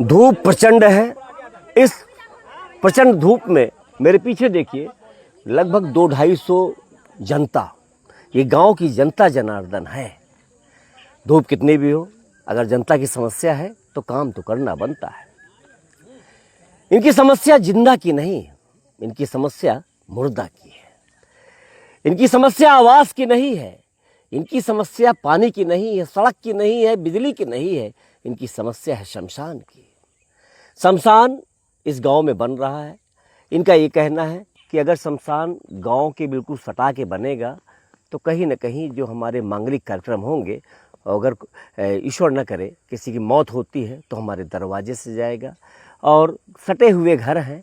धूप प्रचंड है। इस प्रचंड धूप में मेरे पीछे देखिए लगभग 200-250 जनता, ये गांव की जनता जनार्दन है। धूप कितनी भी हो, अगर जनता की समस्या है तो काम तो करना बनता है। इनकी समस्या जिंदा की नहीं, इनकी समस्या मुर्दा की है। इनकी समस्या आवास की नहीं है, इनकी समस्या पानी की नहीं है, सड़क की नहीं है, बिजली की नहीं है, इनकी समस्या है शमशान की। शमशान इस गांव में बन रहा है। इनका ये कहना है कि अगर शमशान गांव के बिल्कुल सटा के बनेगा तो कहीं न कहीं जो हमारे मांगलिक कार्यक्रम होंगे, अगर ईश्वर न करे किसी की मौत होती है तो हमारे दरवाजे से जाएगा, और सटे हुए घर हैं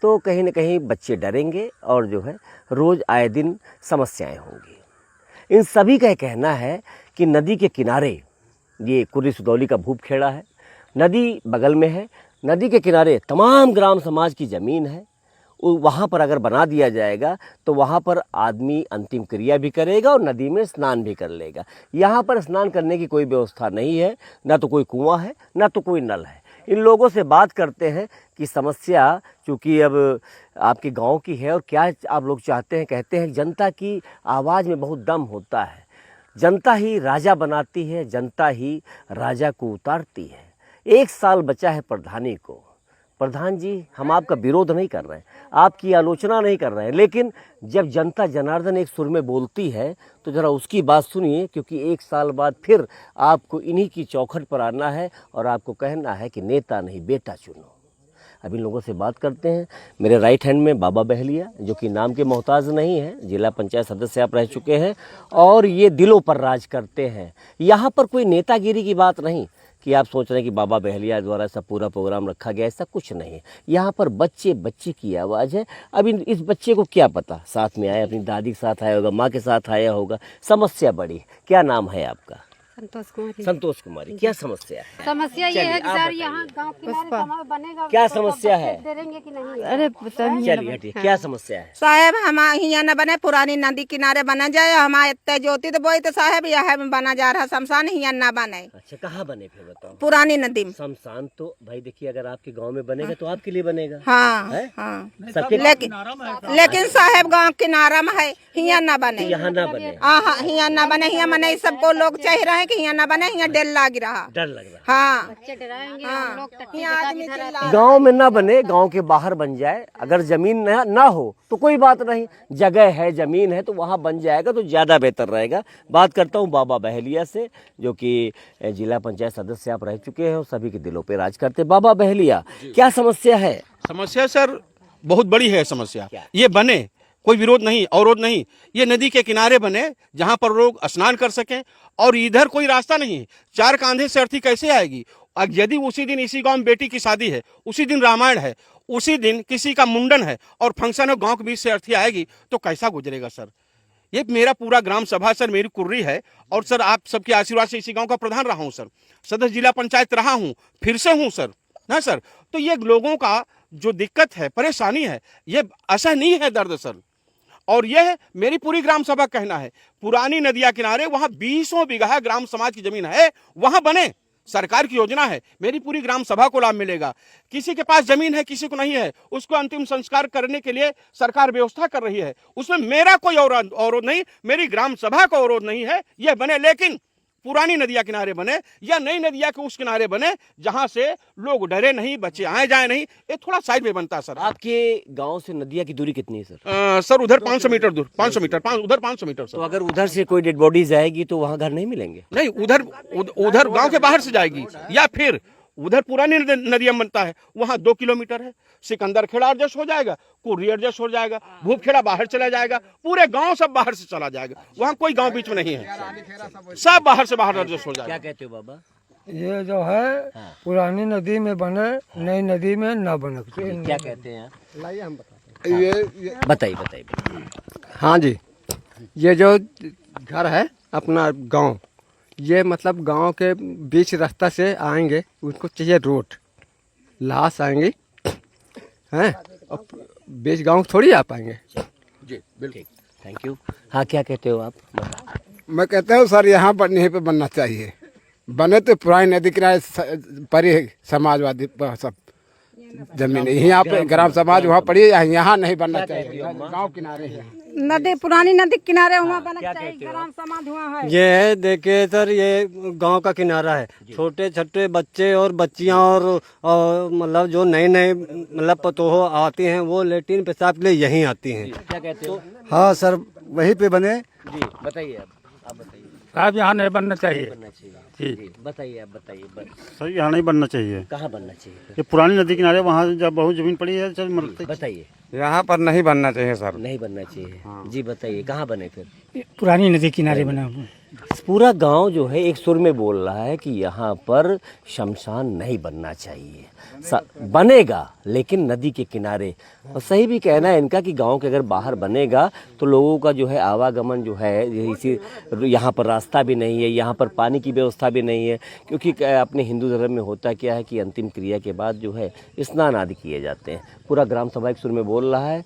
तो कहीं न कहीं बच्चे डरेंगे और जो है रोज़ आए दिन समस्याएं होंगी। इन सभी का कहना है कि नदी के किनारे, ये कुर्री सुदौली का भूप खेड़ा है, नदी बगल में है, नदी के किनारे तमाम ग्राम समाज की ज़मीन है। वहाँ पर अगर बना दिया जाएगा तो वहाँ पर आदमी अंतिम क्रिया भी करेगा और नदी में स्नान भी कर लेगा। यहाँ पर स्नान करने की कोई व्यवस्था नहीं है, ना तो कोई कुआं है, ना तो कोई नल है। इन लोगों से बात करते हैं कि समस्या चूँकि अब आपके गांव की है और क्या आप लोग चाहते हैं। कहते हैं जनता की आवाज़ में बहुत दम होता है, जनता ही राजा बनाती है, जनता ही राजा को उतारती है। 1 साल बचा है प्रधानी को। प्रधान जी, हम आपका विरोध नहीं कर रहे हैं, आपकी आलोचना नहीं कर रहे हैं, लेकिन जब जनता जनार्दन एक सुर में बोलती है तो ज़रा उसकी बात सुनिए, क्योंकि 1 साल बाद फिर आपको इन्हीं की चौखट पर आना है और आपको कहना है कि नेता नहीं बेटा चुनो। अब इन लोगों से बात करते हैं। मेरे राइट हैंड में बाबा बहलिया, जो कि नाम के मोहताज नहीं है, जिला पंचायत सदस्य आप रह चुके हैं और ये दिलों पर राज करते हैं। यहाँ पर कोई नेतागिरी की बात नहीं कि आप सोच रहे हैं कि बाबा बहलिया द्वारा सब पूरा प्रोग्राम रखा गया, ऐसा कुछ नहीं है। यहाँ पर बच्चे की आवाज़ है। अब इस बच्चे को क्या पता, साथ में आया, अपनी दादी के साथ आया होगा, माँ के साथ आया होगा, समस्या बड़ी है। क्या नाम है आपका? संतोष कुमारी। क्या समस्या है? समस्या ये है कि सर यहाँ गांव किनारे कहाँ बनेगा, क्या समस्या है? देंगे कि नहीं? अरे चलिए हटिए, क्या समस्या है? साहब हम यहाँ न बने, पुरानी नदी किनारे बना जाए, हमारे इतने ज्योति तो बोई तो साहब यह बना जा रहा शमशान यहाँ न बने। अच्छा, कहाँ बने फिर बताओ? पुरानी नदी में। शमशान तो भाई देखिए, अगर आपके गांव में बनेगा तो आपके लिए बनेगा। हाँ हाँ, सबके लेकिन साहब गाँव किनारा में है, यहाँ न बने, यहाँ ना बने। हाँ यहाँ न बने, यहाँ मने सबको लोग चाह रहे हैं कि यहाँ न बने, यहाँ डर लग रहा। डर लग रहा। हाँ, बच्चे डराएंगे, हाँ, लोग टट्टी यहाँ बता आदमी के धराते चिल्ला- गांव में ना बने, गांव के बाहर बन जाए। अगर जमीन ना हो तो कोई बात नहीं, जगह है, जमीन है तो वहां बन जाएगा तो ज्यादा बेहतर रहेगा। बात करता हूं बाबा बहलिया से, जो कि जिला पंचायत सदस्य आप रह चुके हैं और सभी के दिलों पे राज करते। बाबा बहलिया, क्या समस्या है? समस्या सर बहुत बड़ी है समस्या। क्या? ये बने, कोई विरोध नहीं, अवरोध नहीं, ये नदी के किनारे बने जहां पर लोग स्नान कर सकें, और इधर कोई रास्ता नहीं है। 4 कांधे से अर्थी कैसे आएगी? और यदि उसी दिन इसी गांव में बेटी की शादी है, उसी दिन रामायण है, उसी दिन किसी का मुंडन है और फंक्शन है, गांव के बीच से अर्थी आएगी तो कैसा गुजरेगा सर? ये मेरा पूरा ग्राम सभा सर मेरी कुर्री है, और सर आप सबके आशीर्वाद से इसी गांव का प्रधान रहा हूं सर, सदस्य जिला पंचायत रहा हूं, फिर से हूं सर, ना सर। तो ये लोगों का जो दिक्कत है, परेशानी है, ये असहनीय है दर्द सर। और यह मेरी पूरी ग्राम सभा कहना है, पुरानी नदिया किनारे वहां 20 बीघा ग्राम समाज की जमीन है, वहां बने। सरकार की योजना है, मेरी पूरी ग्राम सभा को लाभ मिलेगा। किसी के पास जमीन है, किसी को नहीं है, उसको अंतिम संस्कार करने के लिए सरकार व्यवस्था कर रही है, उसमें मेरा कोई अवरोध नहीं, मेरी ग्राम सभा का अवरोध नहीं है। यह बने, लेकिन पुरानी नदिया किनारे बने या नई नदिया के उस किनारे बने जहां से लोग डरे नहीं, बच्चे आए जाए नहीं। ये थोड़ा साइड में बनता है सर। आपके गांव से नदिया की दूरी कितनी है सर? सर उधर 500 मीटर दूर, 500 मीटर, उधर 500 मीटर तो सर। अगर उधर से कोई डेड बॉडी जाएगी तो वहां घर नहीं मिलेंगे? नहीं, उधर गांव के बाहर से जाएगी, या फिर उधर पुरानी नदिया बनता है, वहां 2 किलोमीटर है। सिकंदर खेड़ा एडजस्ट हो जाएगा, कुर्री एडजस्ट हो जाएगा, भूप खेड़ा बाहर चला जाएगा, पूरे गांव सब बाहर से चला जाएगा, वहां कोई गांव बीच में नहीं है, सब बाहर से बाहर एडजस्ट हो जाएगा। क्या कहते हो बाबा? ये जो है पुरानी नदी में बने, नई नदी में न बने। क्या कहते हैं आप? लाइए हम बताते हैं। बताइए बताइए। हाँ जी, ये जो घर है अपना गांव, ये मतलब गांव के बीच रास्ता से आएंगे, उनको चाहिए रोड, लाश आएंगे हैं, और बीच गांव थोड़ी आ पाएंगे। जी बिल्कुल, थैंक यू। हाँ, क्या कहते हो आप? मैं कहता हूँ सर यहाँ पर यहीं पे बनना चाहिए, बने तो पुरानी नदी किनारे पड़ी है समाजवादी सब जमीन, यहाँ पे ग्राम समाज वहाँ पड़ी है, यहाँ नहीं बनना चाहिए, गांव किनारे है। नदी पुरानी नदी किनारे वहाँ बनना चाहिए, ग्राम समाज वहाँ है। ये है देखिए सर, ये गांव का किनारा है। छोटे छोटे बच्चे और बच्चियां और मतलब जो नए नए मतलब पतोह आती हैं वो लेट्रिन पेशाब के लिए यहीं आती हैं। क्या कहते हो? हाँ सर, वहीं पे बने। जी बताइए, आप बताइए। साहब यहाँ नहीं बनना चाहिए। बनना चाहिए जी, बताइए, आप बताइए। सर यहाँ नहीं बनना चाहिए। कहाँ बनना चाहिए फिर? ये पुरानी नदी किनारे वहाँ जब बहुत जमीन पड़ी है, चल मरते। बताइए। यहाँ पर नहीं बनना चाहिए सर। नहीं बनना चाहिए। जी बताइए, कहाँ बने फिर? पुरानी नदी किनारे बना हुआ। पूरा गांव जो है एक सुर में बोल रहा है कि यहाँ पर शमशान नहीं बनना चाहिए। बनेगा लेकिन नदी के किनारे। और सही भी कहना है इनका कि गांव के अगर बाहर बनेगा तो लोगों का जो है आवागमन जो है, इसी यहाँ पर रास्ता भी नहीं है, यहाँ पर पानी की व्यवस्था भी नहीं है। क्योंकि अपने हिंदू धर्म में होता क्या है कि अंतिम क्रिया के बाद जो है स्नान आदि किए जाते हैं। पूरा ग्राम सभा एक सुर में बोल रहा है।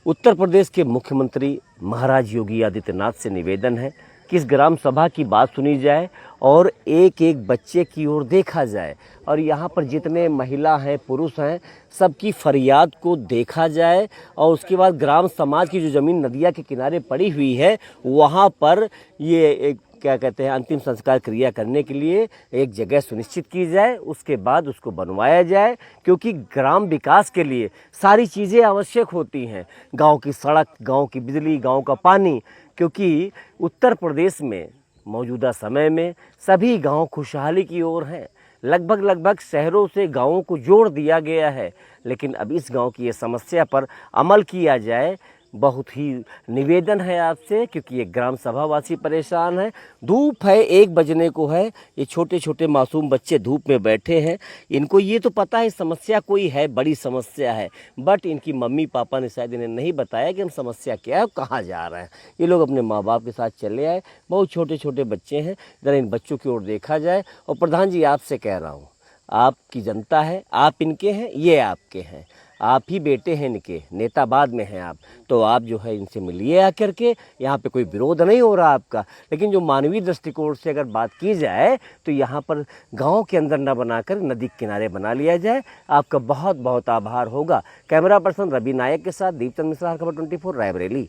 उत्तर प्रदेश के मुख्यमंत्री महाराज योगी आदित्यनाथ से निवेदन है कि इस ग्राम सभा की बात सुनी जाए और एक एक बच्चे की ओर देखा जाए और यहाँ पर जितने महिला हैं, पुरुष हैं, सबकी फरियाद को देखा जाए और उसके बाद ग्राम समाज की जो ज़मीन नदिया के किनारे पड़ी हुई है वहाँ पर ये एक क्या कहते हैं अंतिम संस्कार क्रिया करने के लिए एक जगह सुनिश्चित की जाए, उसके बाद उसको बनवाया जाए। क्योंकि ग्राम विकास के लिए सारी चीज़ें आवश्यक होती हैं, गांव की सड़क, गांव की बिजली, गांव का पानी। क्योंकि उत्तर प्रदेश में मौजूदा समय में सभी गांव खुशहाली की ओर हैं। लगभग शहरों से गांवों को जोड़ दिया गया है, लेकिन अब इस गांव की ये समस्या पर अमल किया जाए। बहुत ही निवेदन है आपसे, क्योंकि ये ग्राम सभावासी परेशान है। धूप है, 1 बजने को है, ये छोटे छोटे मासूम बच्चे धूप में बैठे हैं। इनको ये तो पता है समस्या कोई है, बड़ी समस्या है, बट इनकी मम्मी पापा ने शायद इन्हें नहीं बताया कि हम समस्या क्या है, कहाँ जा रहे हैं। ये लोग अपने माँ बाप के साथ चले आए, बहुत छोटे छोटे बच्चे हैं। ज़रा इन बच्चों की ओर देखा जाए। और प्रधान जी आपसे कह रहा हूँ, आपकी जनता है, आप इनके हैं, ये आपके हैं, आप ही बेटे हैं इनके, नेता बाद में हैं आप, तो आप जो है इनसे मिलिए आकर के। यहाँ पे कोई विरोध नहीं हो रहा आपका, लेकिन जो मानवीय दृष्टिकोण से अगर बात की जाए तो यहाँ पर गांव के अंदर न बनाकर नदी के किनारे बना लिया जाए। आपका बहुत बहुत आभार होगा। कैमरा पर्सन रवि नायक के साथ दीपचंद मिश्रा, खबर 24 रायबरेली।